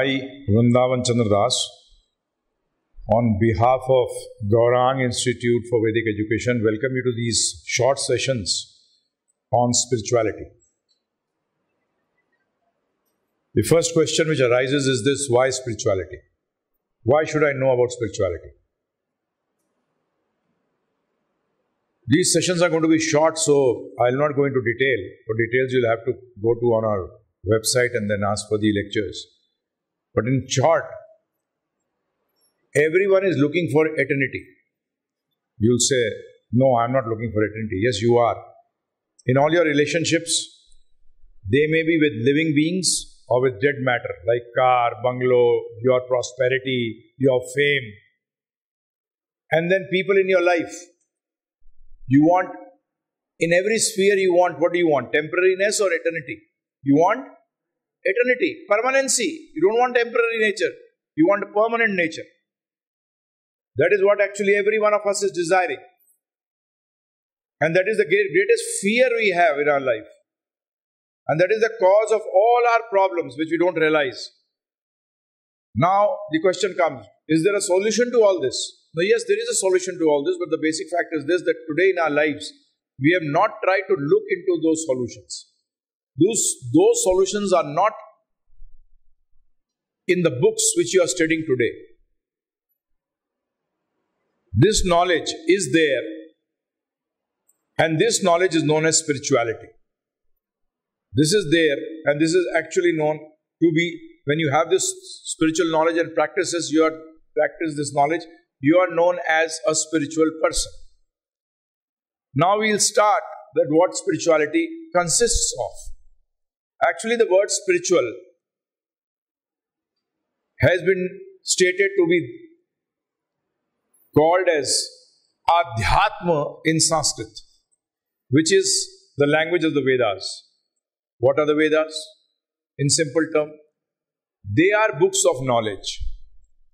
I, Vrindavan Chandra, on behalf of Gaurannga Institute for Vedic Education, welcome you to these short sessions on spirituality. The first question which arises is this: why spirituality? Why should I know about spirituality? These sessions are going to be short, so I will not go into detail. For details, you'll have to go to on our website and then ask for the lectures. But in short, everyone is looking for eternity. You'll say, no, I'm not looking for eternity. Yes, you are. In all your relationships, they may be with living beings or with dead matter, like car, bungalow, your prosperity, your fame. And then people in your life. You want, in every sphere you want, what do you want? Temporariness or eternity? You want eternity, permanency. You don't want temporary nature. You want a permanent nature. That is what actually every one of us is desiring. And that is the greatest fear we have in our life. And that is the cause of all our problems, which we don't realize. Now, the question comes, is there a solution to all this? No, yes, there is a solution to all this, but the basic fact is this, that today in our lives, we have not tried to look into those solutions. Those solutions are not in the books which you are studying today. This knowledge is there, and this knowledge is known as spirituality. This is there, and this is actually known to be, when you have this spiritual knowledge and practice this knowledge, you are known as a spiritual person. Now we will start that what spirituality consists of. Actually, the word spiritual has been stated to be called as Adhyatma in Sanskrit, which is the language of the Vedas. What are the Vedas? In simple term, they are books of knowledge.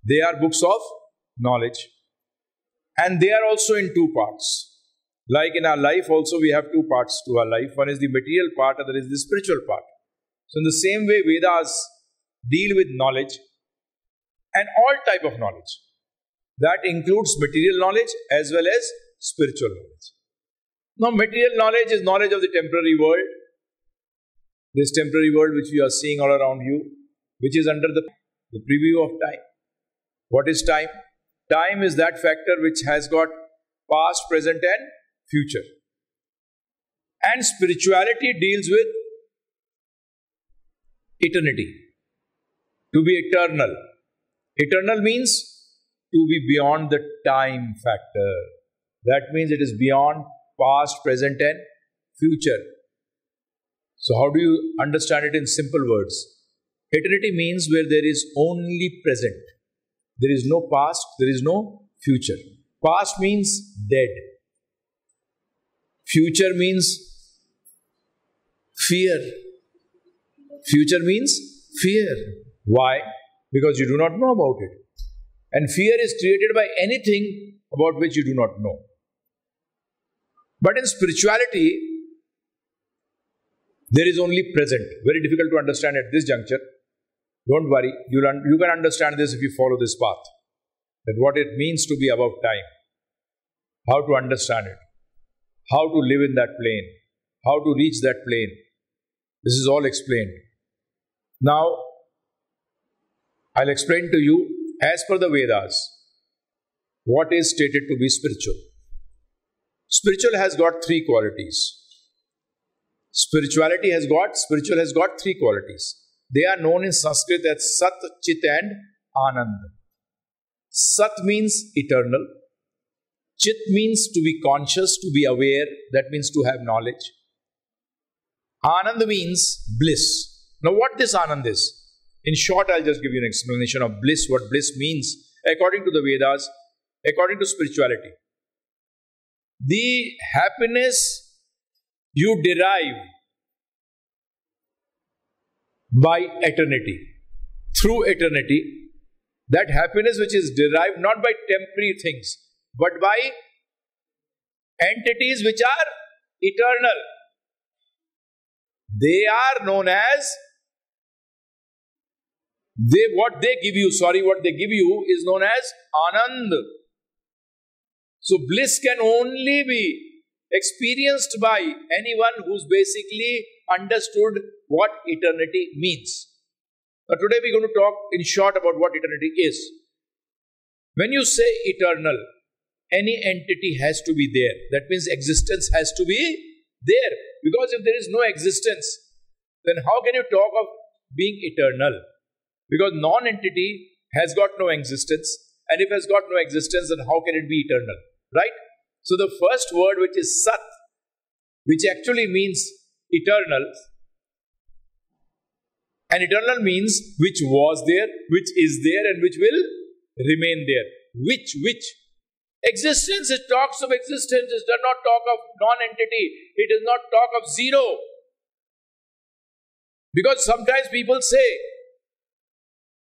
They are books of knowledge. And they are also in two parts. Like in our life also, we have two parts to our life. One is the material part, and other is the spiritual part. So in the same way, Vedas deal with knowledge and all type of knowledge. That includes material knowledge as well as spiritual knowledge. Now, material knowledge is knowledge of the temporary world. This temporary world which we are seeing all around you, which is under the preview of time. What is time? Time is that factor which has got past, present and future. And spirituality deals with eternity. To be eternal. Eternal means to be beyond the time factor. That means it is beyond past, present and future. So how do you understand it in simple words? Eternity means where there is only present. There is no past, there is no future. Past means dead. Future means fear. Future means fear. Why? Because you do not know about it. And fear is created by anything about which you do not know. But in spirituality, there is only present. Very difficult to understand at this juncture. Don't worry, you can understand this if you follow this path. That what it means to be about time. How to understand it. How to live in that plane. How to reach that plane. This is all explained. Now, I'll explain to you, as per the Vedas, what is stated to be spiritual. Spiritual has got three qualities. Spiritual has got three qualities. They are known in Sanskrit as Sat, Chit and Anand. Sat means eternal. Chit means to be conscious, to be aware. That means to have knowledge. Anand means bliss. Now what this Anand is? In short, I'll just give you an explanation of bliss, what bliss means according to the Vedas, according to spirituality. The happiness you derive by eternity, through eternity, that happiness which is derived not by temporary things, but by entities which are eternal. They are known as, what they give you is known as Anand. So bliss can only be experienced by anyone who's basically understood what eternity means. Now today we're going to talk in short about what eternity is. When you say eternal, any entity has to be there. That means existence has to be there. Because if there is no existence, then how can you talk of being eternal? Because non-entity has got no existence. And if it has got no existence, then how can it be eternal? Right? So the first word, which is Sat, which actually means eternal, and eternal means which was there, which is there, and which will remain there. Which? Existence, it talks of existence, it does not talk of non-entity, it does not talk of zero. Because sometimes people say,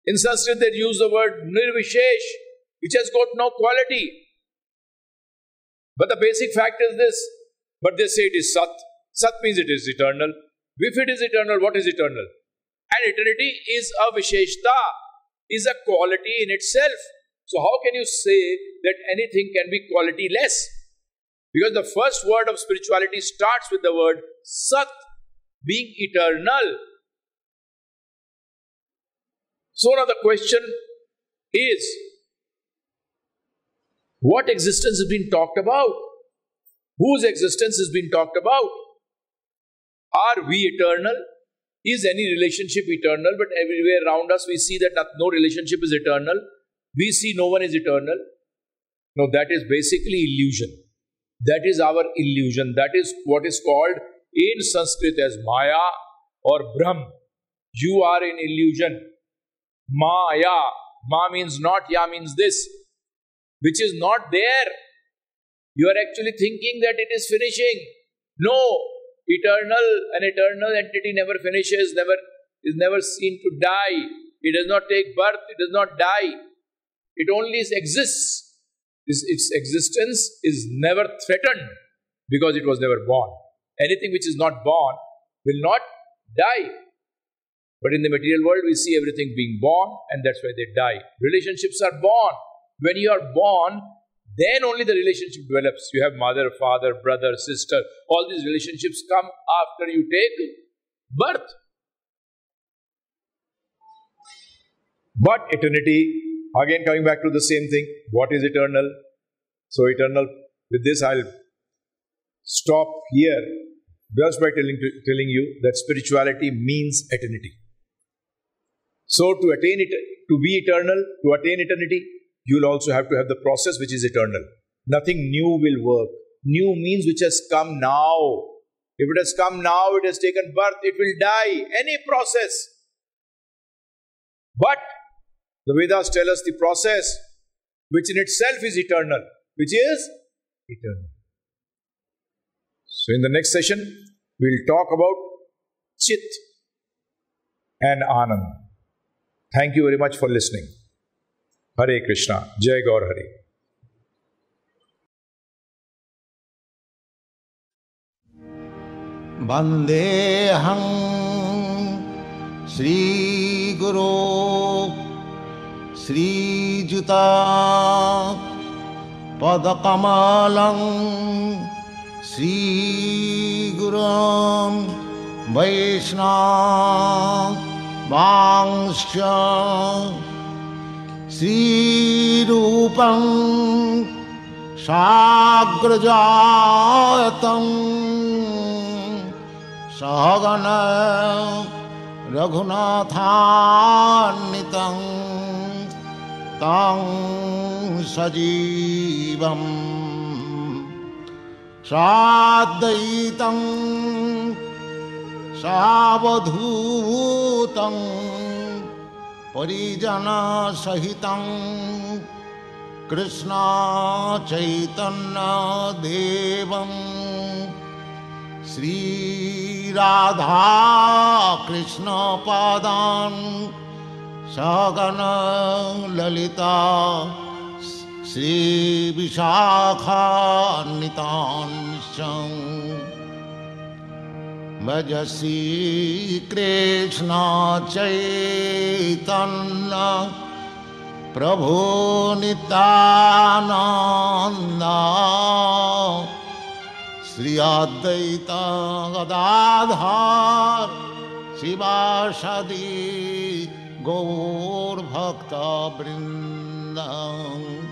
in Sanskrit they use the word nirvishesh, which has got no quality. But the basic fact is this, but they say it is Sat. Sat means it is eternal. If it is eternal, what is eternal? And eternity is a visheshta, is a quality in itself. So how can you say that anything can be quality less? Because the first word of spirituality starts with the word Sat, being eternal. So now the question is, what existence has been talked about? Whose existence has been talked about? Are we eternal? Is any relationship eternal? But everywhere around us we see that no relationship is eternal. We see no one is eternal. No, that is basically illusion. That is our illusion. That is what is called in Sanskrit as Maya or Brahm. You are in illusion. Maya. Ma means not, Ya means this. Which is not there. You are actually thinking that it is finishing. No. An eternal entity never finishes, is never seen to die. It does not take birth, it does not die. It only exists. Its existence is never threatened because it was never born. Anything which is not born will not die. But in the material world, we see everything being born, and that's why they die. Relationships are born. When you are born, then only the relationship develops. You have mother, father, brother, sister. All these relationships come after you take birth. But eternity, again coming back to the same thing. What is eternal? So eternal, with this I'll stop here just by telling you that spirituality means eternity. So to attain it, to be eternal, to attain eternity, you will also have to have the process which is eternal. Nothing new will work. New means which has come now. If it has come now, it has taken birth, it will die. Any process. But the Vedas tell us the process which in itself is eternal. Which is eternal. So in the next session, we'll talk about Chit and Anand. Thank you very much for listening. Hare Krishna. Jai Gaur Hari. Vandeham Sri Guru Sri Juta Padakamalam Sri Gurum Vaishnava Vangsha Sri Rupam Sagrajatam Sahagana Raghunathannitam Tang Sajivam Sadaitam Savadhutam Parijana Sahitam Krishna Chaitanya Devam Sri Radha Krishna Padan Sagana Lalita Shri Vishakhanitansam Bhaja Shri Krishna Chaitanya Prabhu Nityananda Shri Advaita Gadadhar Shivasadi Gaur Bhakta Vrindavan